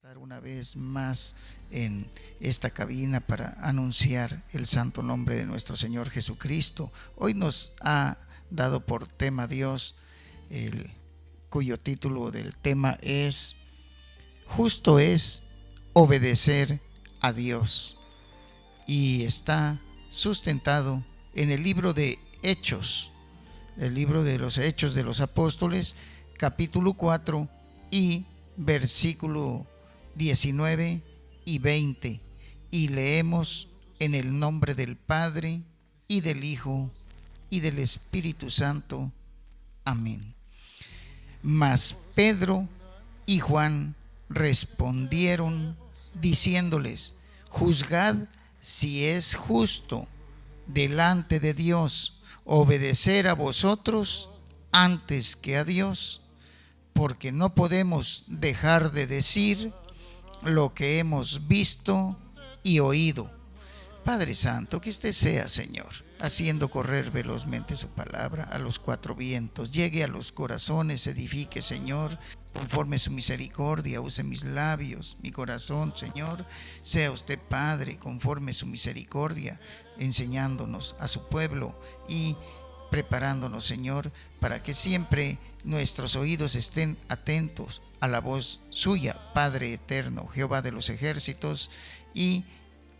estar una vez más en esta cabina para anunciar el santo nombre de nuestro Señor Jesucristo. Hoy nos ha dado por tema Dios, cuyo título del tema es Justo es obedecer a Dios, y está sustentado en el libro de Hechos, el libro de los Hechos de los Apóstoles, capítulo 4 y versículo 19 y 20, y leemos en el nombre del Padre y del Hijo y del Espíritu Santo. Amén. Mas Pedro y Juan respondieron diciéndoles: juzgad si es justo delante de Dios obedecer a vosotros antes que a Dios, porque no podemos dejar de decir lo que hemos visto y oído. Padre Santo, que usted sea, Señor, haciendo correr velozmente su palabra a los cuatro vientos, llegue a los corazones, edifique, Señor, conforme su misericordia. Use mis labios, mi corazón, Señor. Sea usted, Padre, conforme su misericordia, enseñándonos a su pueblo y preparándonos, Señor, para que siempre nuestros oídos estén atentos a la voz suya, Padre eterno, Jehová de los ejércitos, y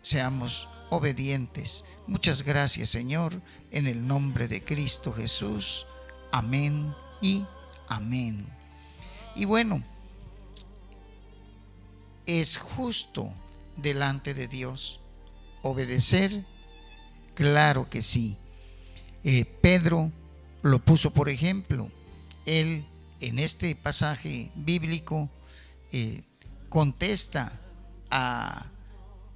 seamos obedientes. Muchas gracias, Señor, en el nombre de Cristo Jesús. Amén y amén. Y bueno, ¿es justo delante de Dios obedecer? Claro que sí. Pedro lo puso por ejemplo. Él, en este pasaje bíblico, contesta a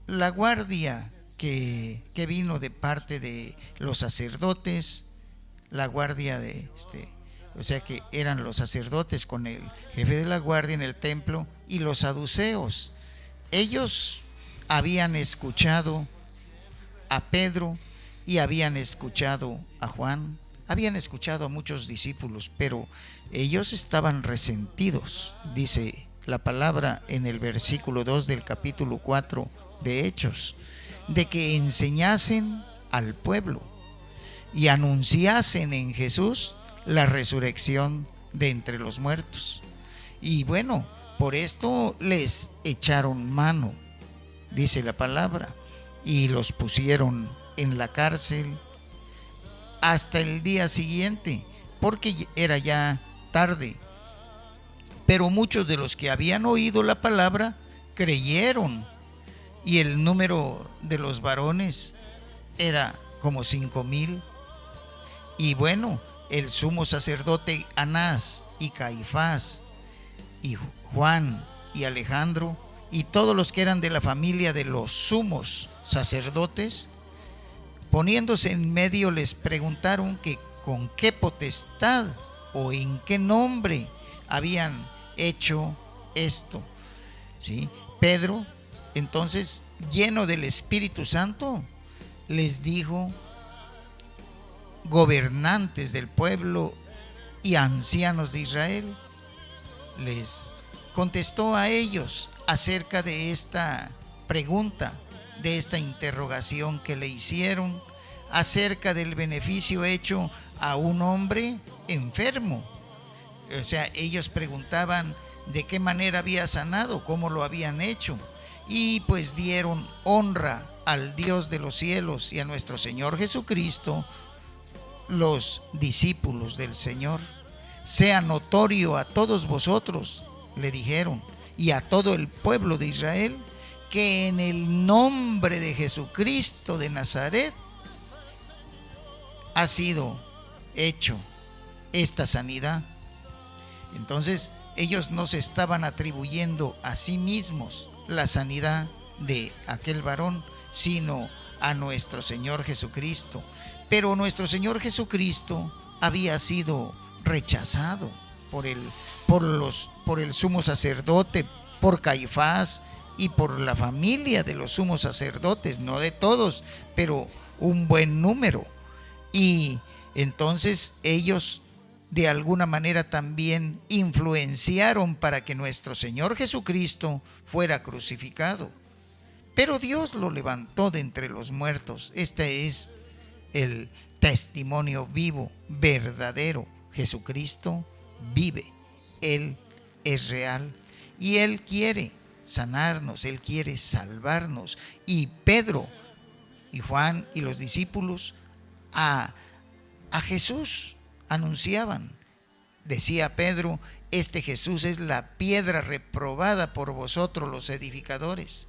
la guardia que vino de parte de los sacerdotes, la guardia de o sea que eran los sacerdotes con el jefe de la guardia en el templo y los saduceos. Ellos habían escuchado a Pedro y habían escuchado a Juan, habían escuchado a muchos discípulos, pero ellos estaban resentidos, dice la palabra en el versículo 2 del capítulo 4 de Hechos, de que enseñasen al pueblo y anunciasen en Jesús la resurrección de entre los muertos. Y bueno, por esto les echaron mano, dice la palabra, y los pusieron en la cárcel hasta el día siguiente, porque era ya tarde. Pero muchos de los que habían oído la palabra creyeron, y el número de los varones era como 5,000. Y bueno, el sumo sacerdote Anás y Caifás y Juan y Alejandro y todos los que eran de la familia de los sumos sacerdotes, poniéndose en medio, les preguntaron que con qué potestad o en qué nombre habían hecho esto. ¿Sí? Pedro, entonces, lleno del Espíritu Santo, les dijo: gobernantes del pueblo y ancianos de Israel, les contestó a ellos acerca de esta pregunta, de esta interrogación que le hicieron acerca del beneficio hecho a un hombre enfermo. O sea, ellos preguntaban de qué manera había sanado, cómo lo habían hecho, y pues dieron honra al Dios de los cielos y a nuestro Señor Jesucristo. Los discípulos del Señor: sea notorio a todos vosotros, le dijeron, y a todo el pueblo de Israel, que en el nombre de Jesucristo de Nazaret ha sido hecho esta sanidad. Entonces ellos no se estaban atribuyendo a sí mismos la sanidad de aquel varón, sino a nuestro Señor Jesucristo. Pero nuestro Señor Jesucristo había sido rechazado por el sumo sacerdote, por Caifás y por la familia de los sumos sacerdotes, no de todos, pero un buen número. Y entonces ellos de alguna manera también influenciaron para que nuestro Señor Jesucristo fuera crucificado. Pero Dios lo levantó de entre los muertos. Este es el testimonio vivo, verdadero. Jesucristo vive, Él es real y Él quiere sanarnos, Él quiere salvarnos. Y Pedro y Juan y los discípulos a Jesús anunciaban. Decía Pedro: este Jesús es la piedra reprobada por vosotros los edificadores,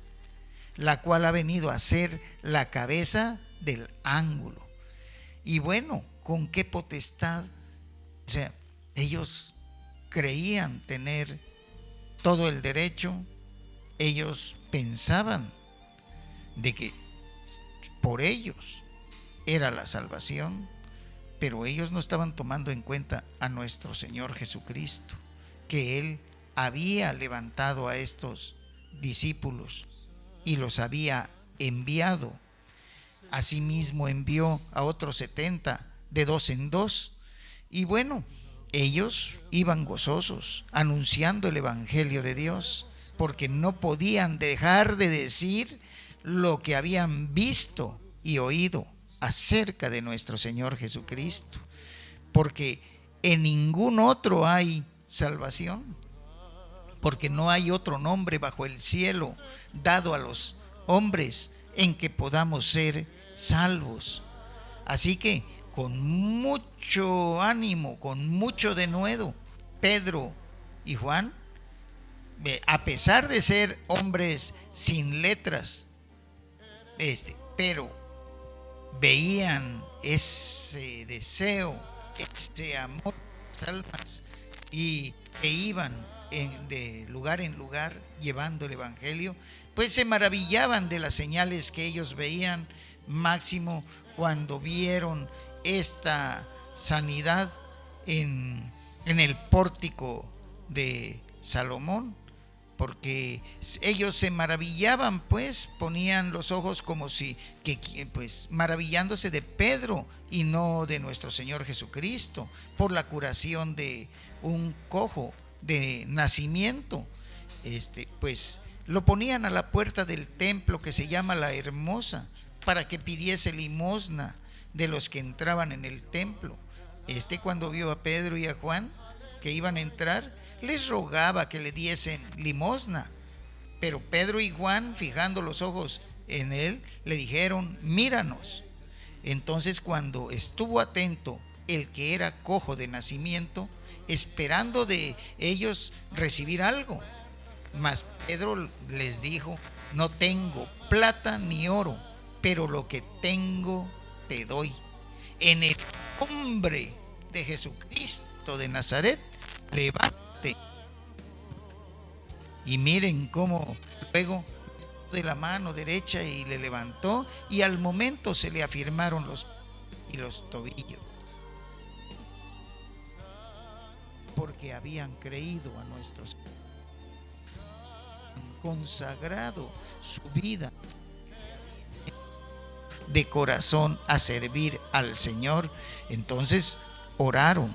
la cual ha venido a ser la cabeza del ángulo. Y bueno, ¿con qué potestad? O sea, ellos creían tener todo el derecho, ellos pensaban de que por ellos era la salvación, pero ellos no estaban tomando en cuenta a nuestro Señor Jesucristo, que Él había levantado a estos discípulos y los había enviado. Asimismo envió a otros 70 de 2 en 2. Y bueno, ellos iban gozosos anunciando el evangelio de Dios, porque no podían dejar de decir lo que habían visto y oído acerca de nuestro Señor Jesucristo, porque en ningún otro hay salvación, porque no hay otro nombre bajo el cielo dado a los hombres en que podamos ser salvos. Así que con mucho ánimo, con mucho denuedo, Pedro y Juan, a pesar de ser hombres sin letras, pero veían ese deseo, ese amor de las almas, y que iban de lugar en lugar llevando el evangelio, pues se maravillaban de las señales que ellos veían, máximo cuando vieron esta sanidad en el pórtico de Salomón, porque ellos se maravillaban, pues ponían los ojos como si pues maravillándose de Pedro y no de nuestro Señor Jesucristo, por la curación de un cojo de nacimiento. Pues lo ponían a la puerta del templo que se llama La Hermosa, para que pidiese limosna de los que entraban en el templo. Cuando vio a Pedro y a Juan que iban a entrar, les rogaba que le diesen limosna, pero Pedro y Juan, fijando los ojos en él, le dijeron: míranos. Entonces, cuando estuvo atento el que era cojo de nacimiento, esperando de ellos recibir algo, mas Pedro les dijo: no tengo plata ni oro, pero lo que tengo te doy. En el nombre de Jesucristo de Nazaret, levántate. Y miren cómo luego de la mano derecha y le levantó, y al momento se le afirmaron los tobillos, porque habían creído a nuestros, consagrado su vida de corazón a servir al Señor. Entonces oraron.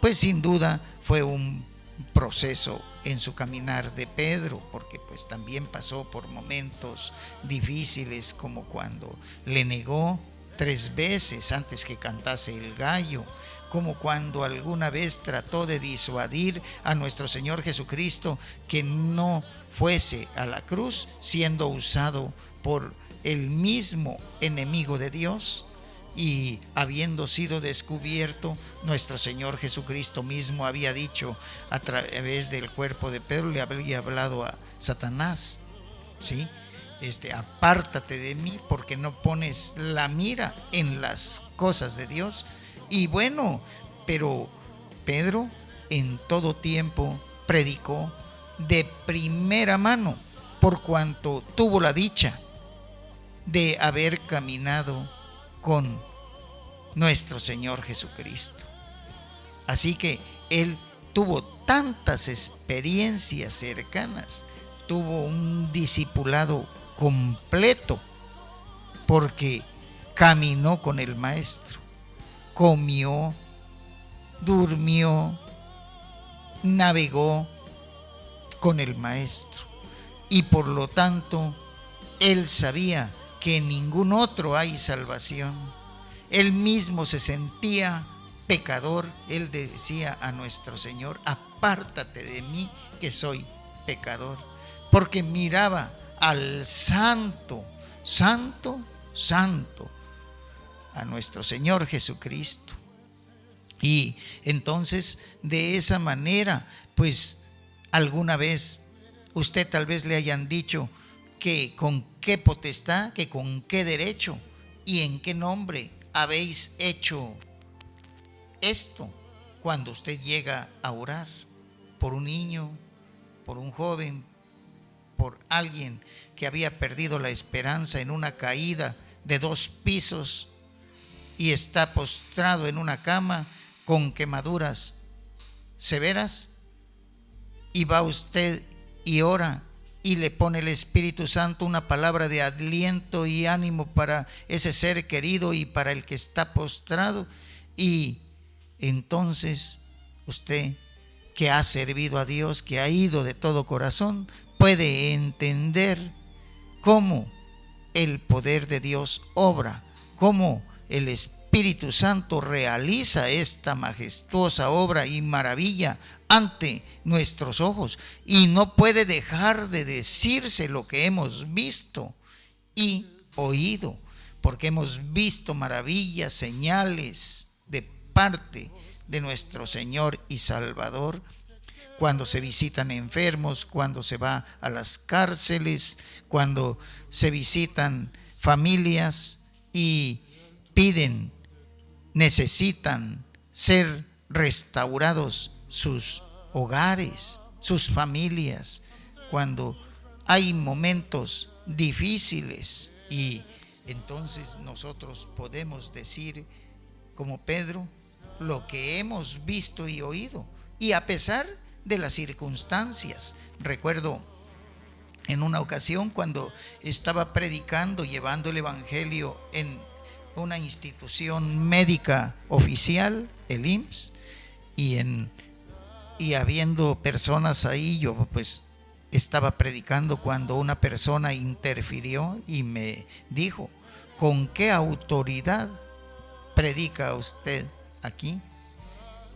Pues sin duda fue un proceso en su caminar de Pedro, porque pues también pasó por momentos difíciles, como cuando le negó 3 veces antes que cantase el gallo, como cuando alguna vez trató de disuadir a nuestro Señor Jesucristo que no fuese a la cruz, siendo usado por el mismo enemigo de Dios. Y habiendo sido descubierto, nuestro Señor Jesucristo mismo había dicho a través del cuerpo de Pedro, le había hablado a Satanás, ¿sí? Apártate de mí, porque no pones la mira en las cosas de Dios. Y bueno, pero Pedro en todo tiempo predicó de primera mano, por cuanto tuvo la dicha de haber caminado con nuestro Señor Jesucristo. Así que él tuvo tantas experiencias cercanas, tuvo un discipulado completo, porque caminó con el Maestro, comió durmió, navegó con el Maestro, y por lo tanto él sabía que en ningún otro hay salvación. Él mismo se sentía pecador. Él decía a nuestro Señor: apártate de mí, que soy pecador, porque miraba al santo, santo, santo, a nuestro Señor Jesucristo. Y entonces, de esa manera, pues alguna vez usted tal vez le hayan dicho que con qué potestad, que con qué derecho y en qué nombre habéis hecho esto, cuando usted llega a orar por un niño, por un joven, por alguien que había perdido la esperanza en una caída de 2 pisos y está postrado en una cama con quemaduras severas, y va usted y ora y le pone el Espíritu Santo una palabra de aliento y ánimo para ese ser querido y para el que está postrado, y entonces usted, que ha servido a Dios, que ha ido de todo corazón, puede entender cómo el poder de Dios obra, cómo el Espíritu Santo realiza esta majestuosa obra y maravilla ante nuestros ojos, y no puede dejar de decirse lo que hemos visto y oído, porque hemos visto maravillas, señales de parte de nuestro Señor y Salvador, cuando se visitan enfermos, cuando se va a las cárceles, cuando se visitan familias y piden, necesitan ser restaurados sus hogares, sus familias, cuando hay momentos difíciles, y entonces nosotros podemos decir, como Pedro, lo que hemos visto y oído, y a pesar de las circunstancias. Recuerdo en una ocasión cuando estaba predicando, llevando el evangelio en una institución médica oficial, el IMSS, y habiendo personas ahí, yo pues estaba predicando cuando una persona interfirió y me dijo: ¿con qué autoridad predica usted aquí?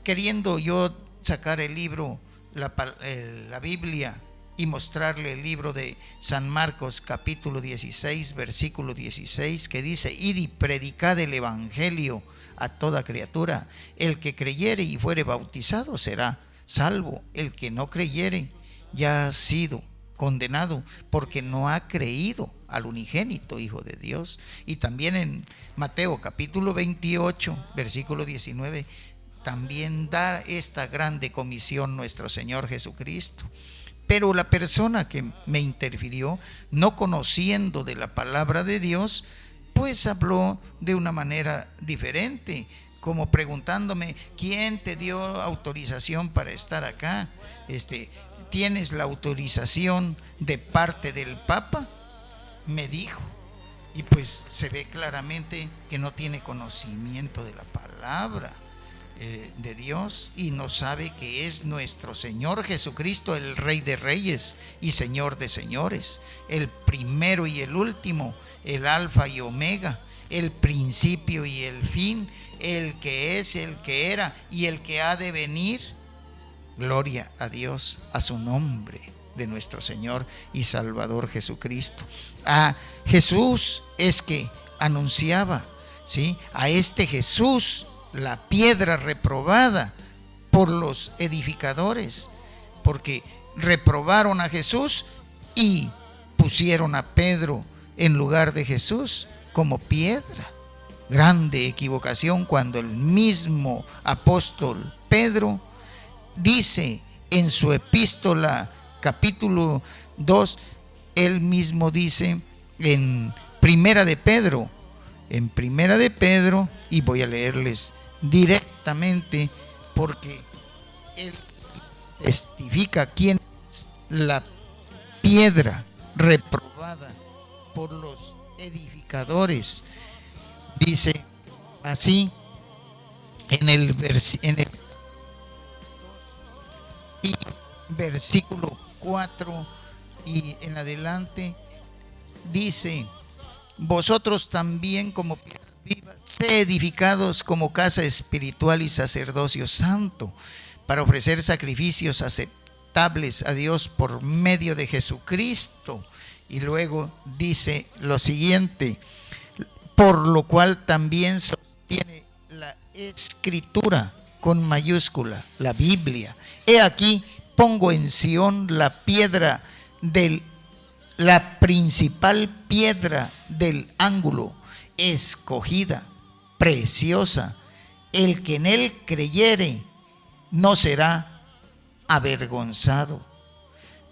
Queriendo yo sacar el libro, la Biblia, y mostrarle el libro de San Marcos capítulo 16 versículo 16, que dice: id y predicad el evangelio a toda criatura, el que creyere y fuere bautizado será salvo, el que no creyere ya ha sido condenado, porque no ha creído al unigénito Hijo de Dios. Y también en Mateo capítulo 28 versículo 19 también da esta grande comisión nuestro Señor Jesucristo. Pero la persona que me interfirió, no conociendo de la palabra de Dios, pues habló de una manera diferente, como preguntándome: ¿quién te dio autorización para estar acá? ¿Tienes la autorización de parte del Papa?, me dijo. Y pues se ve claramente que no tiene conocimiento de la palabra de Dios, y no sabe que es nuestro Señor Jesucristo, el Rey de Reyes y Señor de Señores, el primero y el último, el Alfa y Omega, el principio y el fin, el que es, el que era y el que ha de venir. Gloria a Dios, a su nombre de nuestro Señor y Salvador Jesucristo. A Jesús es que anunciaba, ¿sí? A este Jesús, la piedra reprobada por los edificadores, porque reprobaron a Jesús y pusieron a Pedro en lugar de Jesús como piedra. Grande equivocación, cuando el mismo apóstol Pedro dice en su epístola capítulo 2, él mismo dice en Primera de Pedro, y voy a leerles directamente porque él testifica quién es la piedra reprobada por los edificadores. Dice así en el versículo 4 y en adelante, dice: vosotros también como piedras vivas, sed edificados como casa espiritual y sacerdocio santo, para ofrecer sacrificios aceptables a Dios por medio de Jesucristo. Y luego dice lo siguiente: por lo cual también sostiene la Escritura con mayúscula, la Biblia: he aquí, pongo en Sión la principal piedra del ángulo, escogida, preciosa. El que en él creyere no será avergonzado.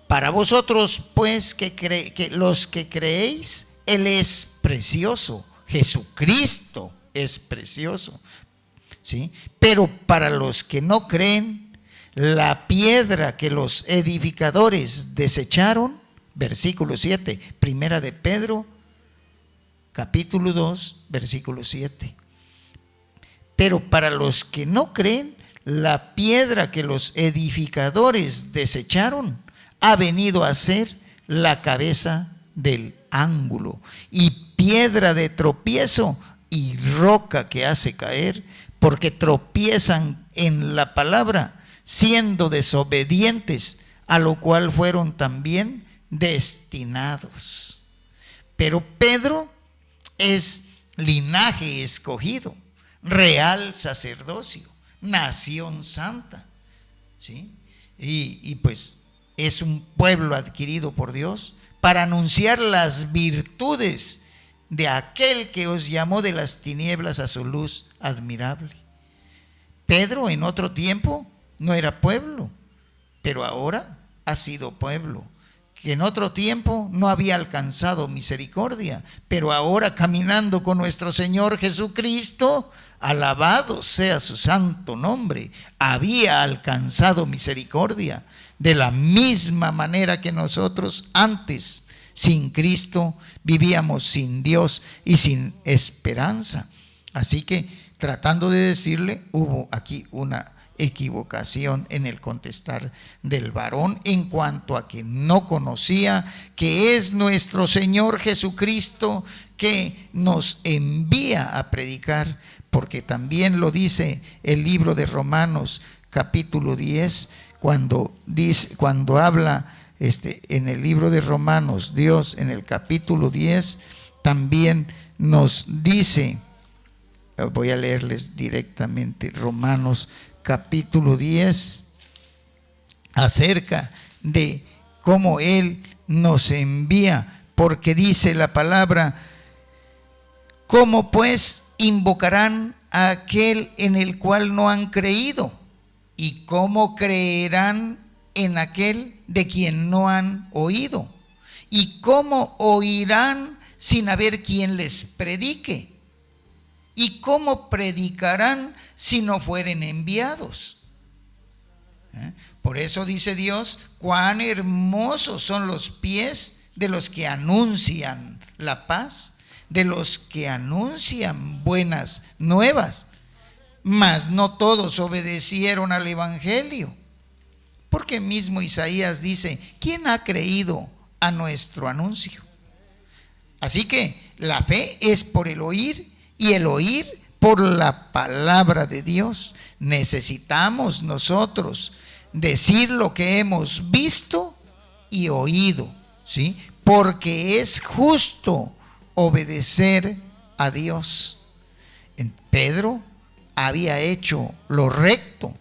Para vosotros, pues, que los que creéis, Él es precioso. Jesucristo es precioso, ¿sí? Pero para los que no creen, la piedra que los edificadores desecharon, versículo 7, primera de Pedro, capítulo 2, versículo 7. Pero para los que no creen, la piedra que los edificadores desecharon ha venido a ser la cabeza del ángulo, y piedra de tropiezo y roca que hace caer, porque tropiezan en la palabra, siendo desobedientes, a lo cual fueron también destinados. Pero Pedro es linaje escogido, real sacerdocio, nación santa, ¿sí? Y pues es un pueblo adquirido por Dios para anunciar las virtudes de aquel que os llamó de las tinieblas a su luz admirable. Pedro en otro tiempo no era pueblo, pero ahora ha sido pueblo. Que en otro tiempo no había alcanzado misericordia, pero ahora, caminando con nuestro Señor Jesucristo, alabado sea su santo nombre, había alcanzado misericordia. De la misma manera que nosotros antes, sin Cristo, vivíamos sin Dios y sin esperanza. Así que, tratando de decirle, hubo aquí una equivocación en el contestar del varón en cuanto a que no conocía que es nuestro Señor Jesucristo que nos envía a predicar, porque también lo dice el libro de Romanos capítulo 10, cuando habla en el libro de Romanos, Dios en el capítulo 10 también nos dice, voy a leerles directamente Romanos capítulo 10, acerca de cómo Él nos envía, porque dice la palabra: ¿cómo pues invocarán a aquel en el cual no han creído? ¿Y cómo creerán en aquel de quien no han oído? ¿Y cómo oirán sin haber quien les predique? ¿Y cómo predicarán si no fueren enviados? Por eso dice Dios: cuán hermosos son los pies de los que anuncian la paz, de los que anuncian buenas nuevas. Mas no todos obedecieron al evangelio, porque mismo Isaías dice: ¿quién ha creído a nuestro anuncio? Así que la fe es por el oír, y el oír por la palabra de Dios. Necesitamos nosotros decir lo que hemos visto y oído, ¿sí? Porque es justo obedecer a Dios. Pedro había hecho lo recto,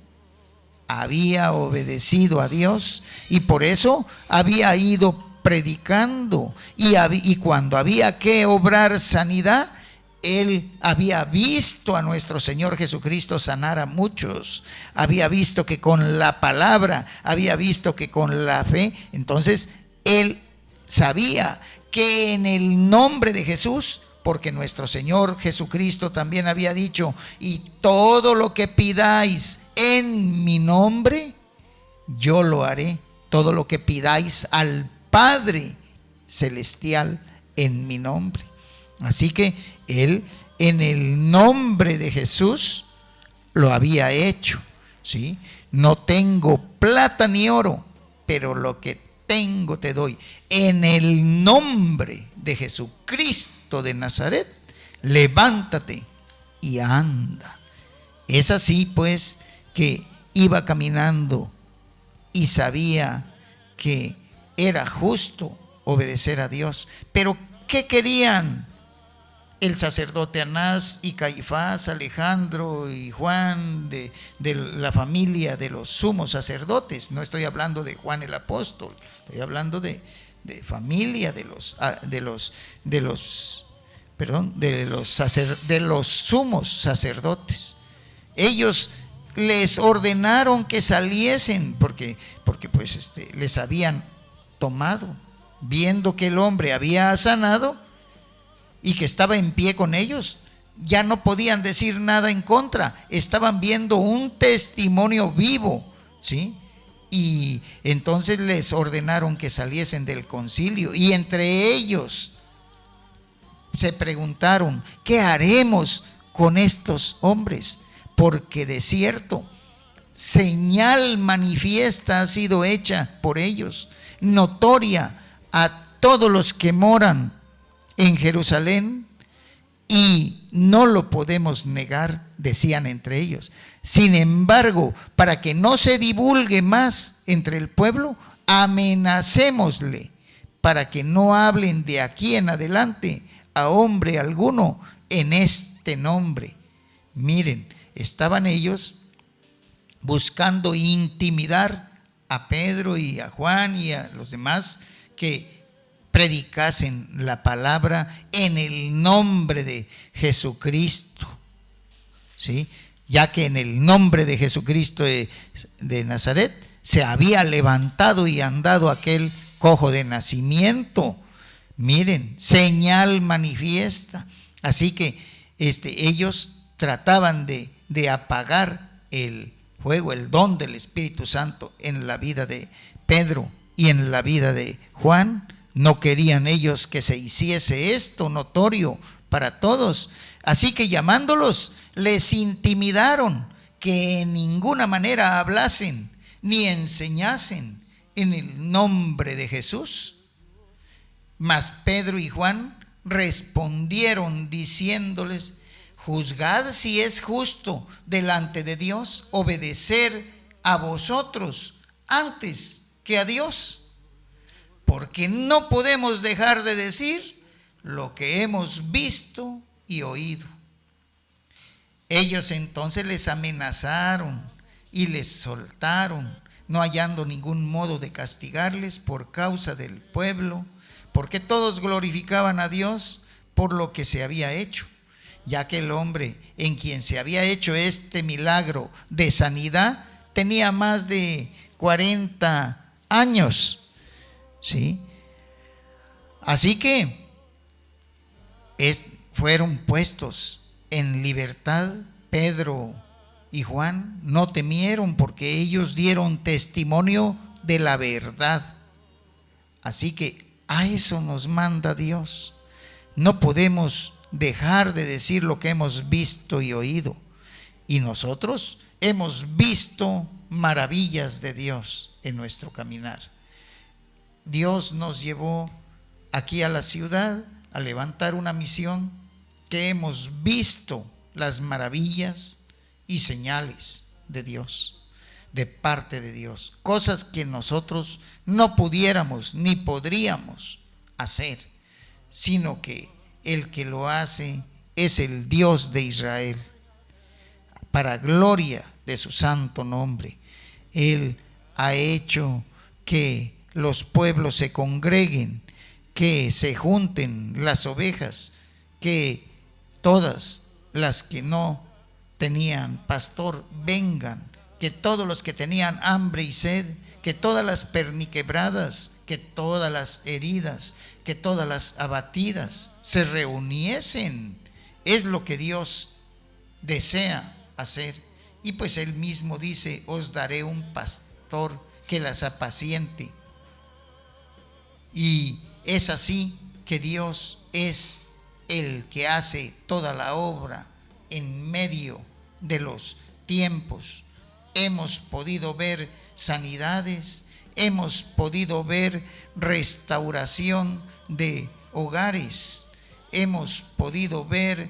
había obedecido a Dios, y por eso había ido predicando, y cuando había que obrar sanidad, él había visto a nuestro Señor Jesucristo sanar a muchos, había visto que con la palabra, había visto que con la fe. Entonces él sabía que en el nombre de Jesús, porque nuestro Señor Jesucristo también había dicho: y todo lo que pidáis en mi nombre, yo lo haré. Todo lo que pidáis al Padre Celestial en mi nombre. Así que él, en el nombre de Jesús, lo había hecho, ¿sí? No tengo plata ni oro, pero lo que tengo te doy. En el nombre de Jesucristo de Nazaret, levántate y anda. Es así pues que iba caminando y sabía que era justo obedecer a Dios. Pero ¿qué querían el sacerdote Anás y Caifás, Alejandro y Juan, de la familia de los sumos sacerdotes? No estoy hablando de Juan el apóstol, estoy hablando de familia de los sumos sacerdotes. Ellos les ordenaron que saliesen porque pues les habían tomado, viendo que el hombre había sanado y que estaba en pie con ellos. Ya no podían decir nada en contra, estaban viendo un testimonio vivo, ¿sí? Y entonces les ordenaron que saliesen del concilio, y entre ellos se preguntaron: ¿qué haremos con estos hombres? Porque de cierto, señal manifiesta ha sido hecha por ellos, notoria a todos los que moran en Jerusalén, y no lo podemos negar, decían entre ellos. Sin embargo, para que no se divulgue más entre el pueblo, amenacémosle para que no hablen de aquí en adelante a hombre alguno en este nombre. Miren, estaban ellos buscando intimidar a Pedro y a Juan y a los demás que predicasen la palabra en el nombre de Jesucristo, ¿sí? Ya que en el nombre de Jesucristo de Nazaret se había levantado y andado aquel cojo de nacimiento. Miren, señal manifiesta. Así que ellos trataban de apagar el fuego, el don del Espíritu Santo en la vida de Pedro y en la vida de Juan. No querían ellos que se hiciese esto notorio para todos. Así que llamándolos, les intimidaron que en ninguna manera hablasen ni enseñasen en el nombre de Jesús. Mas Pedro y Juan respondieron diciéndoles: juzgad si es justo delante de Dios obedecer a vosotros antes que a Dios, porque no podemos dejar de decir lo que hemos visto y oído. Ellos entonces les amenazaron y les soltaron, no hallando ningún modo de castigarles por causa del pueblo, porque todos glorificaban a Dios por lo que se había hecho, ya que el hombre en quien se había hecho este milagro de sanidad tenía más de 40 años, ¿sí? Así que fueron puestos en libertad. Pedro y Juan no temieron porque ellos dieron testimonio de la verdad. Así que a eso nos manda Dios. No podemos dejar de decir lo que hemos visto y oído. Y nosotros hemos visto maravillas de Dios en nuestro caminar. Dios nos llevó aquí a la ciudad a levantar una misión que hemos visto las maravillas y señales de Dios, de parte de Dios, cosas que nosotros no pudiéramos ni podríamos hacer, sino que el que lo hace es el Dios de Israel, para gloria de su santo nombre. Él ha hecho que los pueblos se congreguen, que se junten las ovejas, que todas las que no tenían pastor vengan, que todos los que tenían hambre y sed, que todas las perniquebradas, que todas las heridas, que todas las abatidas se reuniesen. Es lo que Dios desea hacer. Y pues Él mismo dice: os daré un pastor que las apaciente. Y es así que Dios es el que hace toda la obra en medio de los tiempos. Hemos podido ver sanidades, hemos podido ver restauración de hogares, hemos podido ver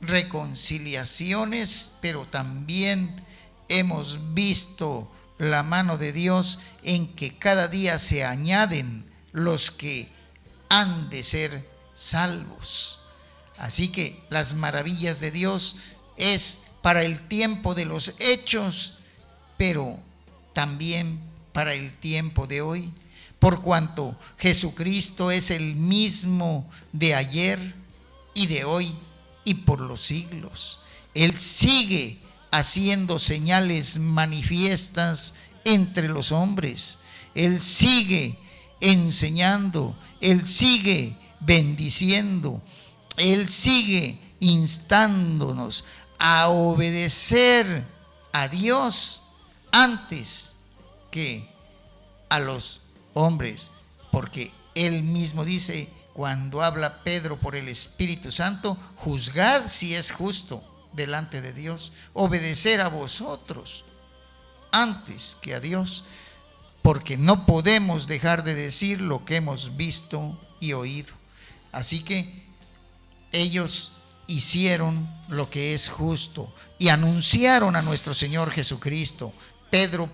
reconciliaciones, pero también hemos visto la mano de Dios en que cada día se añaden los que han de ser salvos. Así que las maravillas de Dios es para el tiempo de los hechos, pero también para el tiempo de hoy, por cuanto Jesucristo es el mismo de ayer y de hoy y por los siglos. Él sigue haciendo señales manifiestas entre los hombres. Él sigue enseñando, Él sigue bendiciendo, Él sigue instándonos a obedecer a Dios antes que a los hombres, porque Él mismo dice, cuando habla Pedro por el Espíritu Santo, juzgad si es justo delante de Dios, obedecer a vosotros antes que a Dios, porque no podemos dejar de decir lo que hemos visto y oído. Así que ellos hicieron lo que es justo y anunciaron a nuestro Señor Jesucristo. Pedro,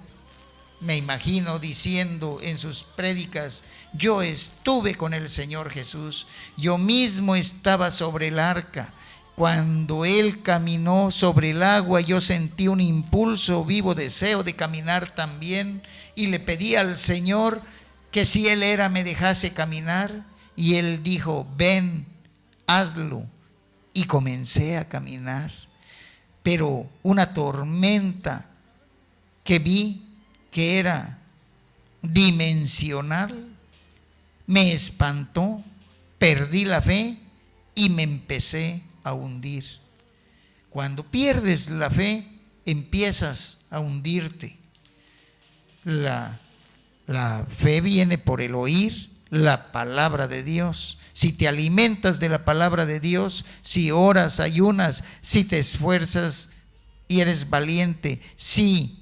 me imagino diciendo en sus prédicas, yo estuve con el Señor Jesús, yo mismo estaba sobre el arca. Cuando Él caminó sobre el agua, yo sentí un impulso, vivo deseo de caminar también, y le pedí al Señor que si Él era, me dejase caminar, y Él dijo, ven, hazlo, y comencé a caminar. Pero una tormenta que vi que era dimensional me espantó, perdí la fe y me empecé a hundir. Cuando pierdes la fe, empiezas a hundirte. La fe viene por el oír la palabra de Dios. Si te alimentas de la palabra de Dios, si oras, ayunas, si te esfuerzas y eres valiente, si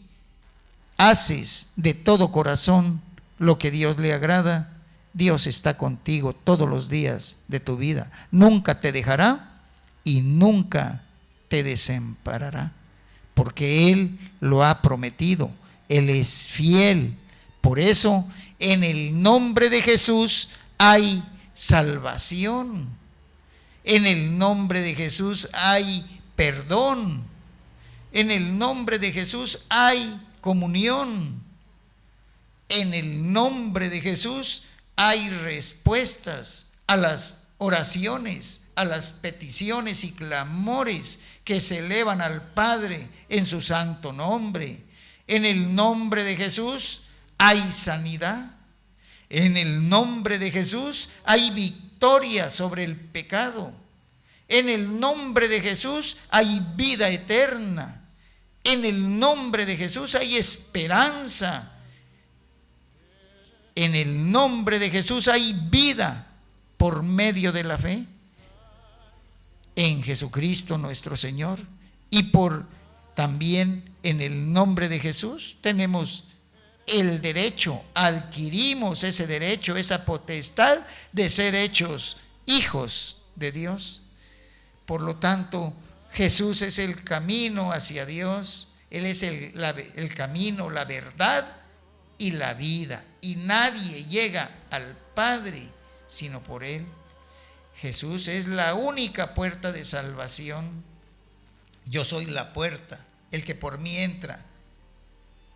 haces de todo corazón lo que Dios le agrada, Dios está contigo todos los días de tu vida. Nunca te dejará y nunca te desamparará, porque Él lo ha prometido. Él es fiel. Por eso, en el nombre de Jesús hay salvación. En el nombre de Jesús hay perdón. En el nombre de Jesús hay comunión. En el nombre de Jesús hay respuestas a las oraciones, a las peticiones y clamores que se elevan al Padre en su santo nombre. En el nombre de Jesús hay sanidad. En el nombre de Jesús hay victoria sobre el pecado. En el nombre de Jesús hay vida eterna. En el nombre de Jesús hay esperanza. En el nombre de Jesús hay vida por medio de la fe en Jesucristo nuestro Señor. Y por también en el nombre de Jesús tenemos el derecho, adquirimos ese derecho, esa potestad de ser hechos hijos de Dios. Por lo tanto, Jesús es el camino hacia Dios. Él es el camino, la verdad y la vida. Y nadie llega al Padre sino por Él. Jesús es la única puerta de salvación. Yo soy la puerta, el que por mí entra.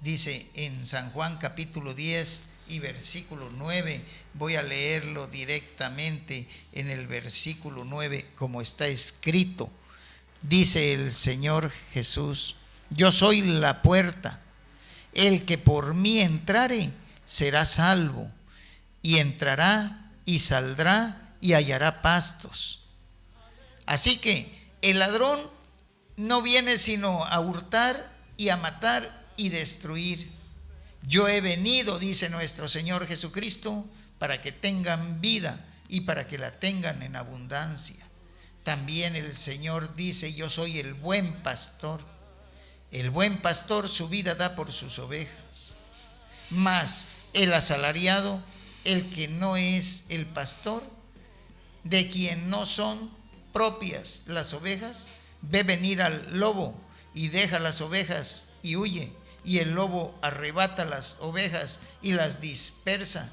Dice en San Juan capítulo 10 y versículo 9, voy a leerlo directamente en el versículo 9 como está escrito. Dice el Señor Jesús, yo soy la puerta, el que por mí entrare será salvo, y entrará y saldrá y hallará pastos. Así que el ladrón no viene sino a hurtar y a matar y destruir. Yo he venido, dice nuestro Señor Jesucristo, para que tengan vida y para que la tengan en abundancia. También el Señor dice, yo soy el buen pastor. El buen pastor su vida da por sus ovejas. Mas el asalariado, el que no es el pastor, de quien no son propias las ovejas, ve venir al lobo y deja las ovejas y huye, y el lobo arrebata las ovejas y las dispersa.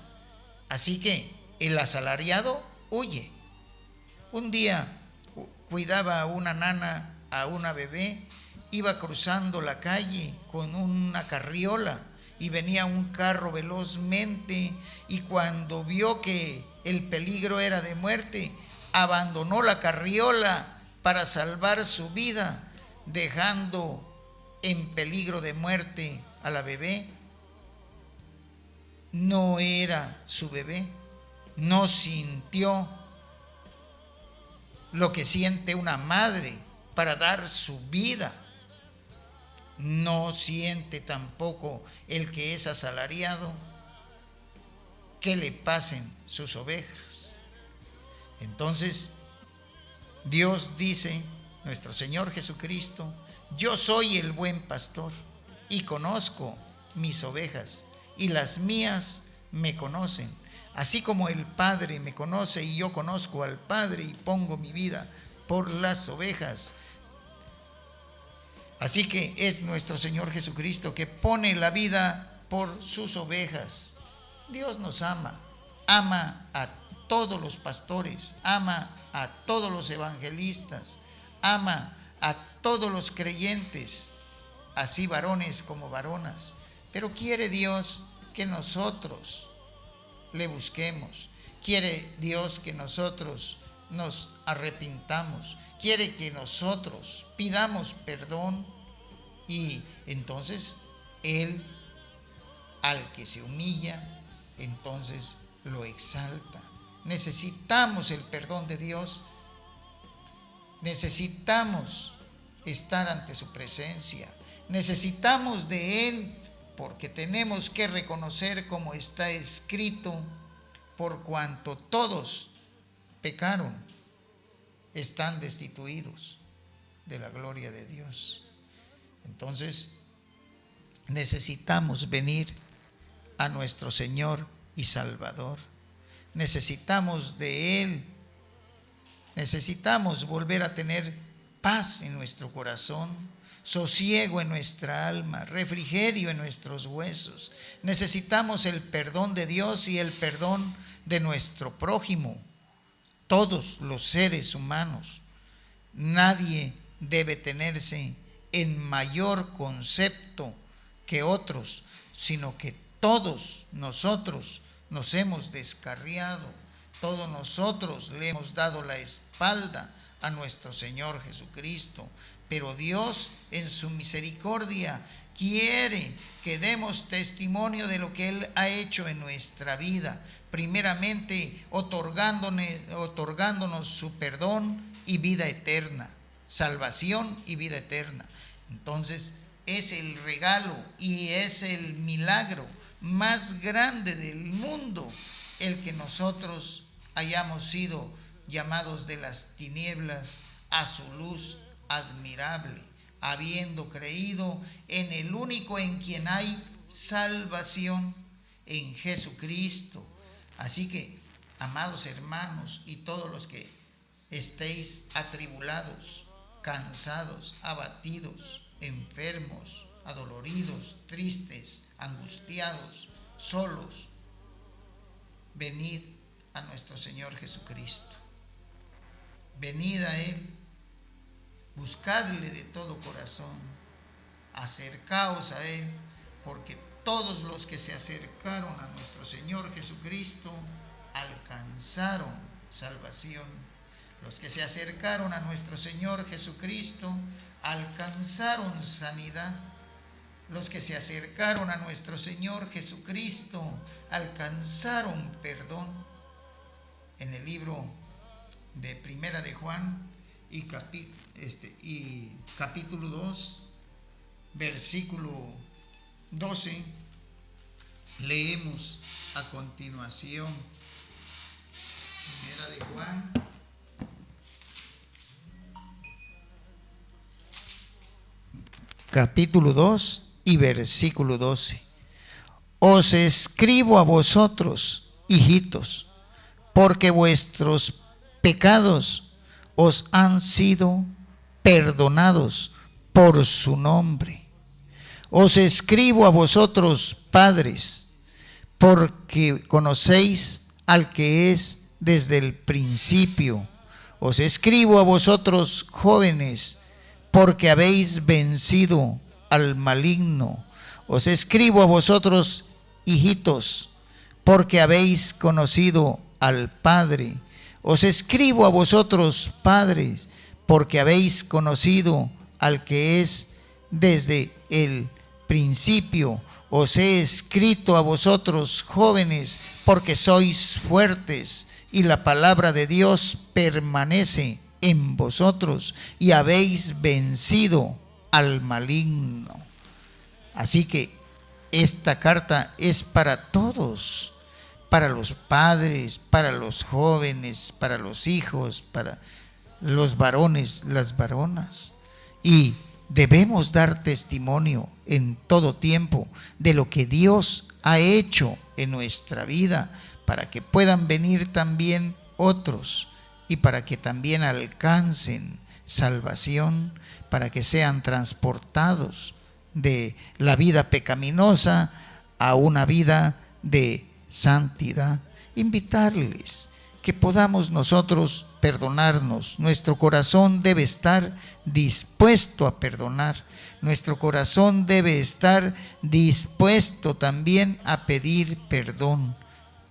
Así que el asalariado huye. Un día cuidaba una nana a una bebé, iba cruzando la calle con una carriola y venía un carro velozmente, y cuando vio que el peligro era de muerte, abandonó la carriola para salvar su vida, dejando en peligro de muerte a la bebé. No era su bebé, no sintió lo que siente una madre para dar su vida. No siente tampoco el que es asalariado que le pasen sus ovejas. Entonces Dios dice, nuestro Señor Jesucristo: yo soy el buen pastor y conozco mis ovejas, y las mías me conocen, así como el Padre me conoce y yo conozco al Padre y pongo mi vida por las ovejas. Así que es nuestro Señor Jesucristo que pone la vida por sus ovejas. Dios nos ama, ama a todos los pastores, ama a todos los evangelistas, ama a todos los creyentes, así varones como varonas. Pero quiere Dios que nosotros le busquemos, quiere Dios que nosotros nos arrepintamos, quiere que nosotros pidamos perdón, y entonces Él, al que se humilla, entonces lo exalta. Necesitamos el perdón de Dios, necesitamos estar ante su presencia, necesitamos de Él, porque tenemos que reconocer, como está escrito: por cuanto todos pecaron, están destituidos de la gloria de Dios. Entonces necesitamos venir a nuestro Señor y Salvador, necesitamos de Él, necesitamos volver a tener paz en nuestro corazón, sosiego en nuestra alma, refrigerio en nuestros huesos. Necesitamos el perdón de Dios y el perdón de nuestro prójimo, todos los seres humanos. Nadie debe tenerse en mayor concepto que otros, sino que todos nosotros nos hemos descarriado, todos nosotros le hemos dado la espalda a nuestro Señor Jesucristo. Pero Dios, en su misericordia, quiere que demos testimonio de lo que Él ha hecho en nuestra vida, primeramente otorgándonos su perdón y vida eterna, salvación y vida eterna. Entonces es el regalo y es el milagro más grande del mundo el que nosotros hayamos sido llamados de las tinieblas a su luz admirable, habiendo creído en el único en quien hay salvación, en Jesucristo. Así que, amados hermanos, y todos los que estéis atribulados, cansados, abatidos, enfermos, adoloridos, tristes, angustiados, solos, venid a nuestro Señor Jesucristo. Venid a Él, buscadle de todo corazón, acercaos a Él, porque todos los que se acercaron a nuestro Señor Jesucristo alcanzaron salvación. Los que se acercaron a nuestro Señor Jesucristo alcanzaron sanidad. Los que se acercaron a nuestro Señor Jesucristo alcanzaron perdón. En el libro de Primera de Juan y capítulo 2, versículo 12, leemos a continuación. Primera de Juan, capítulo 2 y versículo 12. os escribo a vosotros, hijitos, porque vuestros pecados os han sido perdonados por su nombre. Os escribo a vosotros, padres, porque conocéis al que es desde el principio. Os escribo a vosotros, jóvenes, porque habéis vencido al maligno. Os escribo a vosotros, hijitos, porque habéis conocido al Padre. Os escribo a vosotros, padres, porque habéis conocido al que es desde el principio. Os he escrito a vosotros, jóvenes, porque sois fuertes y la palabra de Dios permanece en vosotros y habéis vencido al maligno. Así que esta carta es para todos, para los padres, para los jóvenes, para los hijos, para los varones, las varonas. Y debemos dar testimonio en todo tiempo de lo que Dios ha hecho en nuestra vida, para que puedan venir también otros y para que también alcancen salvación, para que sean transportados de la vida pecaminosa a una vida de santidad. Invitarles que podamos nosotros perdonarnos. Nuestro corazón debe estar dispuesto a perdonar. Nuestro corazón debe estar dispuesto también a pedir perdón.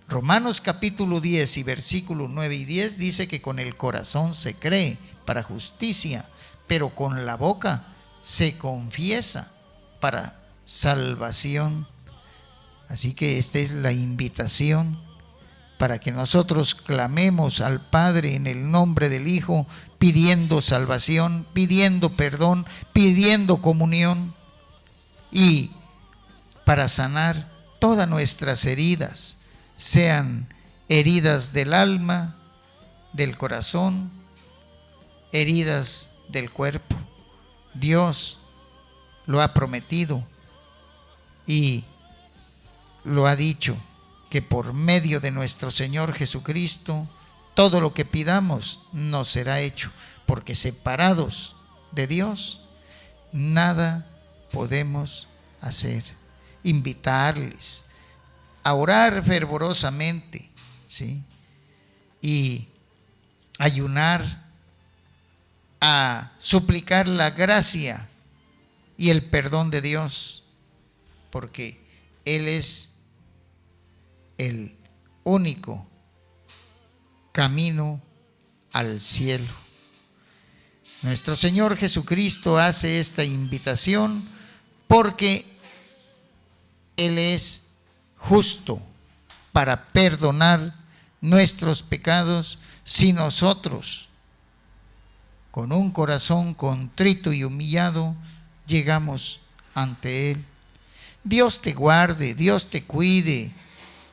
Romanos capítulo 10 y versículo 9 y 10 dice que con el corazón se cree para justicia, pero con la boca se confiesa para salvación. Así que esta es la invitación para que nosotros clamemos al Padre en el nombre del Hijo, pidiendo salvación, pidiendo perdón, pidiendo comunión, y para sanar todas nuestras heridas, sean heridas del alma, del corazón, heridas del cuerpo. Dios lo ha prometido y lo ha dicho, que por medio de nuestro Señor Jesucristo todo lo que pidamos nos será hecho, porque separados de Dios nada podemos hacer. Invitarles a orar fervorosamente, ¿sí? Y ayunar, a suplicar la gracia y el perdón de Dios, porque Él es el único camino al cielo. Nuestro Señor Jesucristo hace esta invitación porque Él es justo para perdonar nuestros pecados si nosotros, con un corazón contrito y humillado, llegamos ante Él. Dios te guarde, Dios te cuide,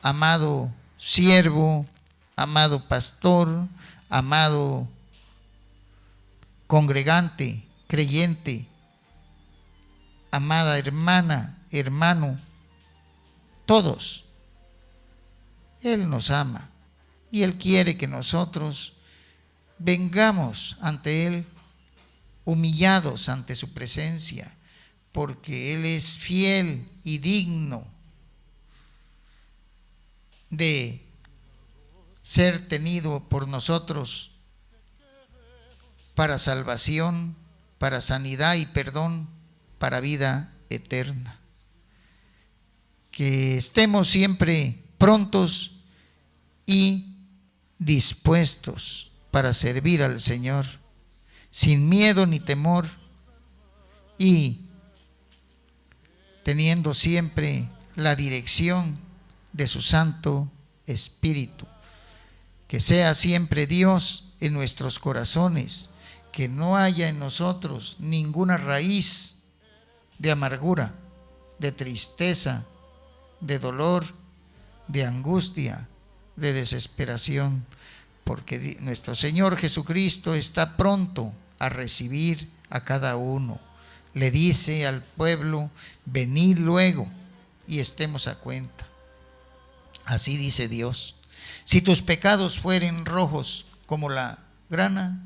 amado siervo, amado pastor, amado congregante, creyente, amada hermana, hermano, todos. Él nos ama y Él quiere que nosotros vengamos ante Él humillados ante su presencia, porque Él es fiel y digno de ser tenido por nosotros para salvación, para sanidad y perdón, para vida eterna. Que estemos siempre prontos y dispuestos para servir al Señor, sin miedo ni temor, y teniendo siempre la dirección de su Santo Espíritu. Que sea siempre Dios en nuestros corazones, que no haya en nosotros ninguna raíz de amargura, de tristeza, de dolor, de angustia, de desesperación, porque nuestro Señor Jesucristo está pronto a recibir a cada uno. Le dice al pueblo: venid luego, y estemos a cuenta. Así dice Dios: si tus pecados fueren rojos como la grana,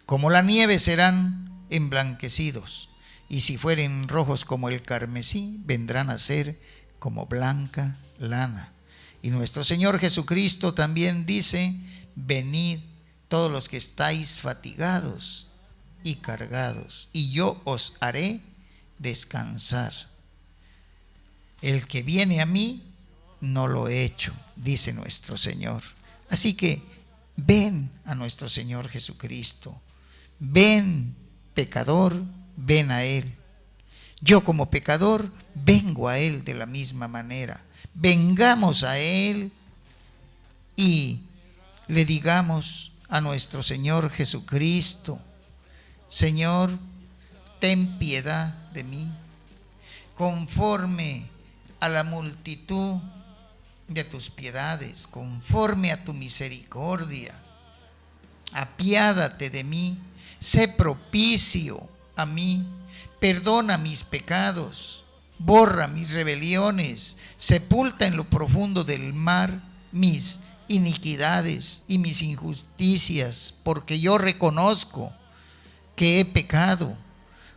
como la nieve serán emblanquecidos, y si fueren rojos como el carmesí, vendrán a ser como blanca lana. Y nuestro Señor Jesucristo también dice: venid todos los que estáis fatigados y cargados, y yo os haré descansar. El que viene a mí, no lo echo, dice nuestro Señor. Así que ven a nuestro Señor Jesucristo. Ven, pecador, ven a Él. Yo como pecador vengo a Él de la misma manera. Vengamos a Él y le digamos a nuestro Señor Jesucristo: Señor, ten piedad de mí, conforme a la multitud de tus piedades, conforme a tu misericordia. Apiádate de mí, sé propicio a mí, perdona mis pecados, borra mis rebeliones, sepulta en lo profundo del mar mis iniquidades y mis injusticias, porque yo reconozco que he pecado,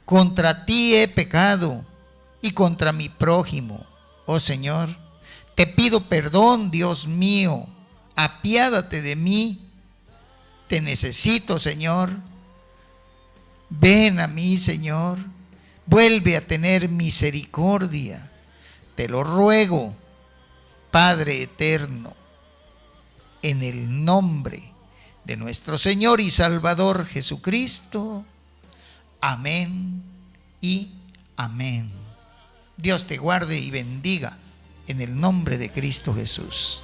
contra ti he pecado y contra mi prójimo. Oh Señor, te pido perdón, Dios mío, apiádate de mí, te necesito, Señor. Ven a mí, Señor, vuelve a tener misericordia, te lo ruego, Padre eterno, en el nombre de nuestro Señor y Salvador Jesucristo. Amén y amén. Dios te guarde y bendiga en el nombre de Cristo Jesús.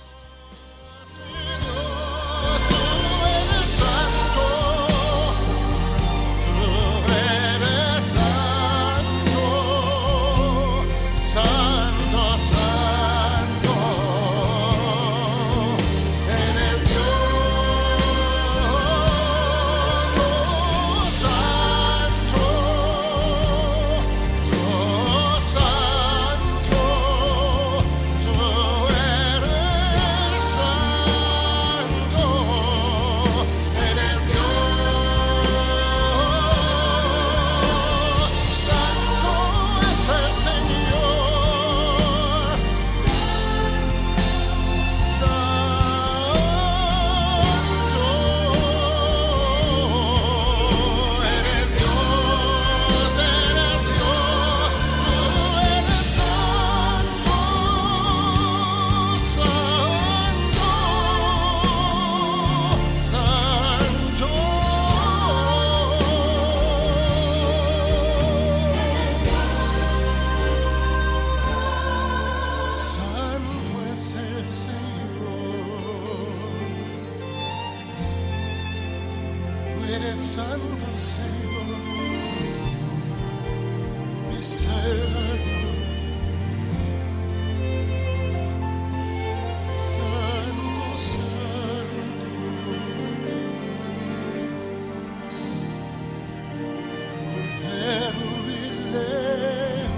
Eres santo, Señor, mi Salvador. Santo, santo, Cordero y León.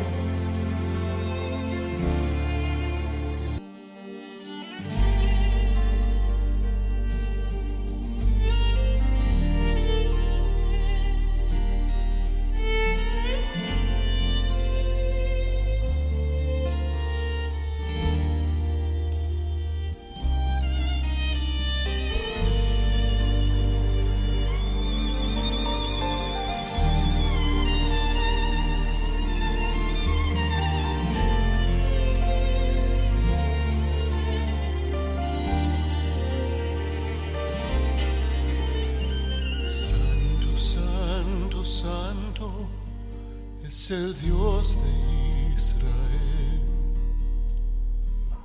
Santo es el Dios de Israel.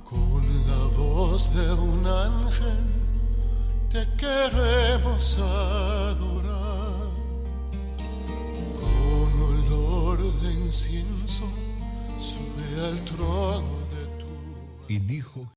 Con la voz de un ángel te queremos adorar. Con olor de incienso sube al trono de tu... Y dijo